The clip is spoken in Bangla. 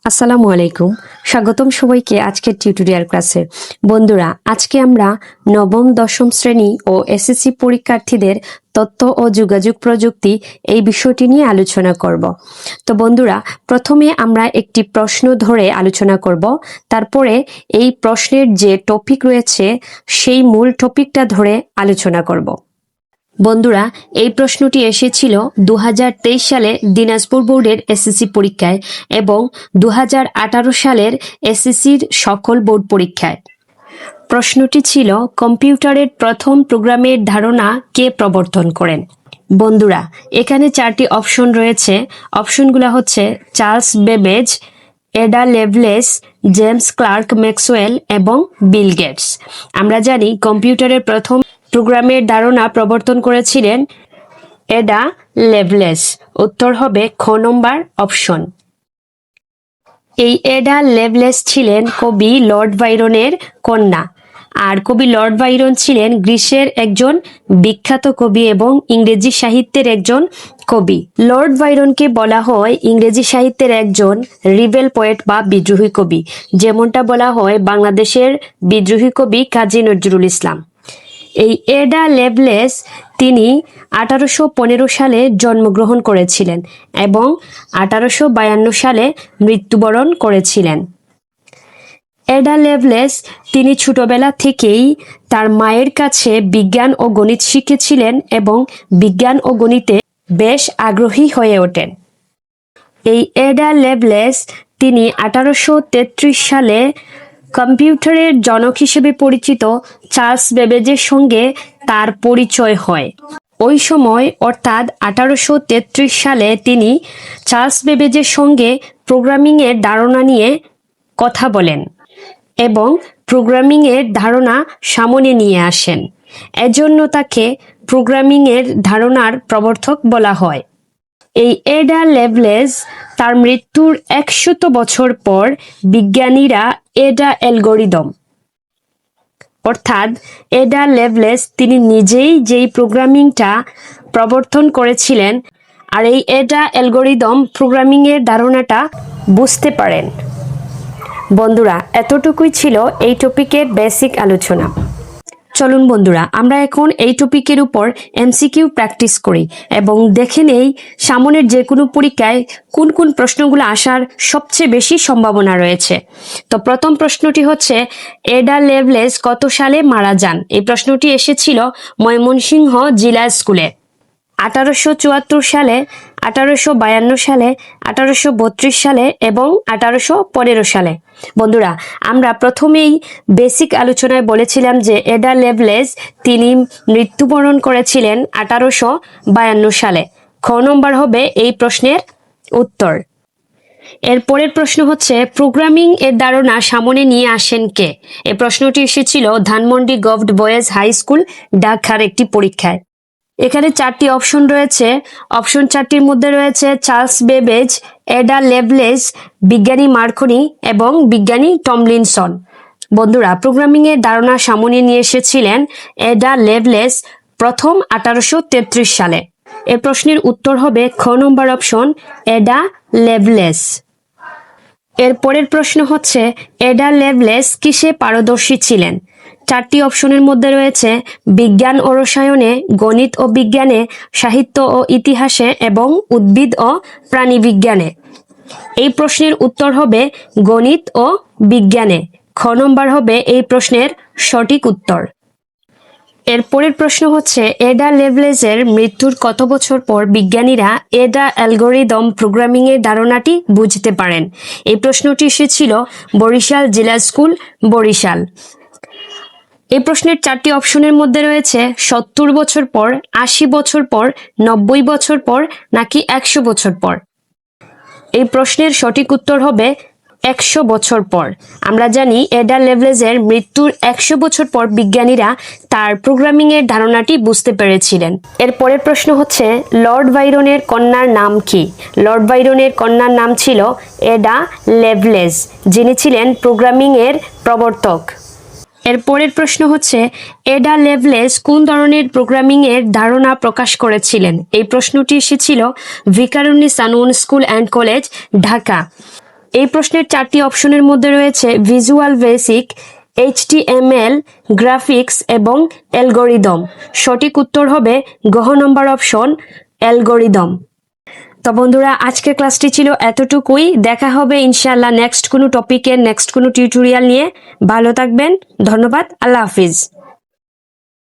আসসালামু আলাইকুম। স্বাগতম সবাইকে আজকের টিউটোরিয়াল ক্লাসে। বন্ধুরা, আজকে আমরা নবম দশম শ্রেণী ও এসএসসি পরীক্ষার্থীদের তথ্য ও যোগাযোগ প্রযুক্তি এই বিষয়টি নিয়ে আলোচনা করব। তো বন্ধুরা, প্রথমে আমরা একটি প্রশ্ন ধরে আলোচনা করব, তারপরে এই প্রশ্নের যে টপিক রয়েছে সেই মূল টপিকটা ধরে আলোচনা করব। বন্ধুরা, এই প্রশ্নটি এসেছিল 2023 সালে দিনাজপুর বোর্ডের এসএসসি পরীক্ষায় এবং 2018 সালের এসএসসির সকল বোর্ড পরীক্ষায়। প্রশ্নটি ছিল, কম্পিউটারের প্রথম প্রোগ্রামের ধারণা কে প্রবর্তন করেন? বন্ধুরা, এখানে চারটি অপশন রয়েছে। অপশনগুলো হচ্ছে Charles Babbage, Ada Lovelace, James Clerk Maxwell এবং বিল গেটস। আমরা জানি কম্পিউটারের প্রথম প্রোগ্রামের ধারণা প্রবর্তন করেছিলেন এডা লেভলেস। উত্তর হবে খ নম্বর অপশন। এই এডা লেভলেস ছিলেন কবি লর্ড বাইরনের কন্যা, আর কবি লর্ড বাইরন ছিলেন গ্রিসের একজন বিখ্যাত কবি এবং ইংরেজি সাহিত্যের একজন কবি। লর্ড বাইরনকে বলা হয় ইংরেজি সাহিত্যের একজন রিবেল পোয়েট বা বিদ্রোহী কবি, যেমনটা বলা হয় বাংলাদেশের বিদ্রোহী কবি কাজী নজরুল ইসলাম। এই এডা লেভলেস তিনি 1815 সালে জন্মগ্রহণ করেছিলেন এবং 1852 সালে মৃত্যুবরণ করেছিলেন। এডা লেভলেস তিনি ছোটবেলা থেকেই তার মায়ের কাছে বিজ্ঞান ও গণিত শিখেছিলেন এবং বিজ্ঞান ও গণিতে বেশ আগ্রহী হয়ে ওঠেন। এই এডা লেভলেস তিনি 1833 সালে কম্পিউটারের জনক হিসেবে পরিচিত চার্লস বেবেজের সঙ্গে তার পরিচয় হয়। ওই সময় অর্থাৎ 1833 সালে তিনি চার্লস বেবেজের সঙ্গে প্রোগ্রামিংয়ের ধারণা নিয়ে কথা বলেন এবং প্রোগ্রামিংয়ের ধারণা সামনে নিয়ে আসেন। এজন্য তাকে প্রোগ্রামিংয়ের ধারণার প্রবর্তক বলা হয়। এই এডা লেভলেস তার মৃত্যুর 100 বছর পর বিজ্ঞানীরা এডা অ্যালগরিদম অর্থাৎ এডা লেভলেস তিনি নিজেই যেই প্রোগ্রামিংটা প্রবর্তন করেছিলেন, আর এই এডা অ্যালগরিদম প্রোগ্রামিংয়ের ধারণাটা বুঝতে পারেন। বন্ধুরা, এতটুকুই ছিল এই টপিকের বেসিক আলোচনা। চলুন বন্ধুরা, আমরা এখন এই টপিকের উপর এমসিকিউ প্র্যাকটিস করি এবং দেখে নেই সামনের যে কোনো পরীক্ষায় কোন কোন প্রশ্নগুলো আসার সবচেয়ে বেশি সম্ভাবনা রয়েছে। তো প্রথম প্রশ্নটি হচ্ছে, এডা লেভলেস কত সালে মারা যান? এই প্রশ্নটি এসেছিল ময়মনসিংহ জিলা স্কুলে। 1874 সালে, 1852 সালে, 1832 সালে এবং 1815 সালে। বন্ধুরা, আমরা প্রথমেই বেসিক আলোচনায় বলেছিলাম যে এডা লেভলেস তিনি মৃত্যুবরণ করেছিলেন 1852 সালে। খ নম্বর হবে এই প্রশ্নের উত্তর। এর পরের প্রশ্ন হচ্ছে, প্রোগ্রামিং এর ধারণা সামনে নিয়ে আসেন কে? এই প্রশ্নটি এসেছিল Dhanmondi government boys high school ঢাকার একটি পরীক্ষায়। এখানে চারটি অপশন রয়েছে। অপশন চারটির মধ্যে রয়েছে চার্লস বেবেজ, এডা লেভলেস, বিজ্ঞানী মার্কনি এবং বিজ্ঞানী টমলিনসন। বন্ধুরা, প্রোগ্রামিং এর ধারণা সামনে নিয়ে এসেছিলেন এডা লেভলেস প্রথম 1833 সালে। এর প্রশ্নের উত্তর হবে খ নম্বর অপশন, এডা লেভলেস। এর পরের প্রশ্ন হচ্ছে, এডা লেভলেস কিসে পারদর্শী ছিলেন? চারটি অপশনের মধ্যে রয়েছে বিজ্ঞান ও রসায়নে, গণিত ও বিজ্ঞানে, সাহিত্য ও ইতিহাসে এবং উদ্ভিদ ও প্রাণীবিজ্ঞানে। এই প্রশ্নের উত্তর হবে গণিত ও বিজ্ঞানে। খ নম্বর হবে এই প্রশ্নের সঠিক উত্তর। এর পরের প্রশ্ন হচ্ছে, এডা লেভলেসের মৃত্যুর কত বছর পর বিজ্ঞানীরা এডা অ্যালগরিদম প্রোগ্রামিং এর ধারণাটি বুঝতে পারেন? এই প্রশ্নটি এসেছিল বরিশাল জিলা স্কুল, বরিশাল। এই প্রশ্নের চারটি অপশনের মধ্যে রয়েছে 70 বছর পর, 80 বছর পর, 90 বছর পর নাকি 100 বছর পর। এই প্রশ্নের সঠিক উত্তর হবে 100 বছর পর। আমরা জানি এডা লেভলেসের মৃত্যুর 100 বছর পর বিজ্ঞানীরা তার প্রোগ্রামিং এর ধারণাটি বুঝতে পেরেছিলেন। এর পরের প্রশ্ন হচ্ছে, লর্ড বাইরনের কন্যার নাম কি? লর্ড বাইরনের কন্যার নাম ছিল এডা লেভলেস, যিনি ছিলেন প্রোগ্রামিং এর প্রবর্তক। এর পরের প্রশ্ন হচ্ছে, এডা লেভলেস কোন ধরনের প্রোগ্রামিং এর ধারণা প্রকাশ করেছিলেন? এই প্রশ্নটি এসেছিল ভিকারুন্নিসা নূন স্কুল অ্যান্ড কলেজ, ঢাকা। এই প্রশ্নের 4টি অপশনের মধ্যে রয়েছে ভিজুয়াল বেসিক, HTML, গ্রাফিক্স এবং অ্যালগরিদম। সঠিক উত্তর হবে ঘ নম্বর অপশন, অ্যালগরিদম। তো বন্ধুরা, আজকের ক্লাসটি ছিল এতটুকুই। দেখা হবে ইনশাআল্লাহ নেক্সট কোনো টপিকের নেক্সট কোনো টিউটোরিয়াল নিয়ে। ভালো থাকবেন, ধন্যবাদ, আল্লাহ হাফিজ।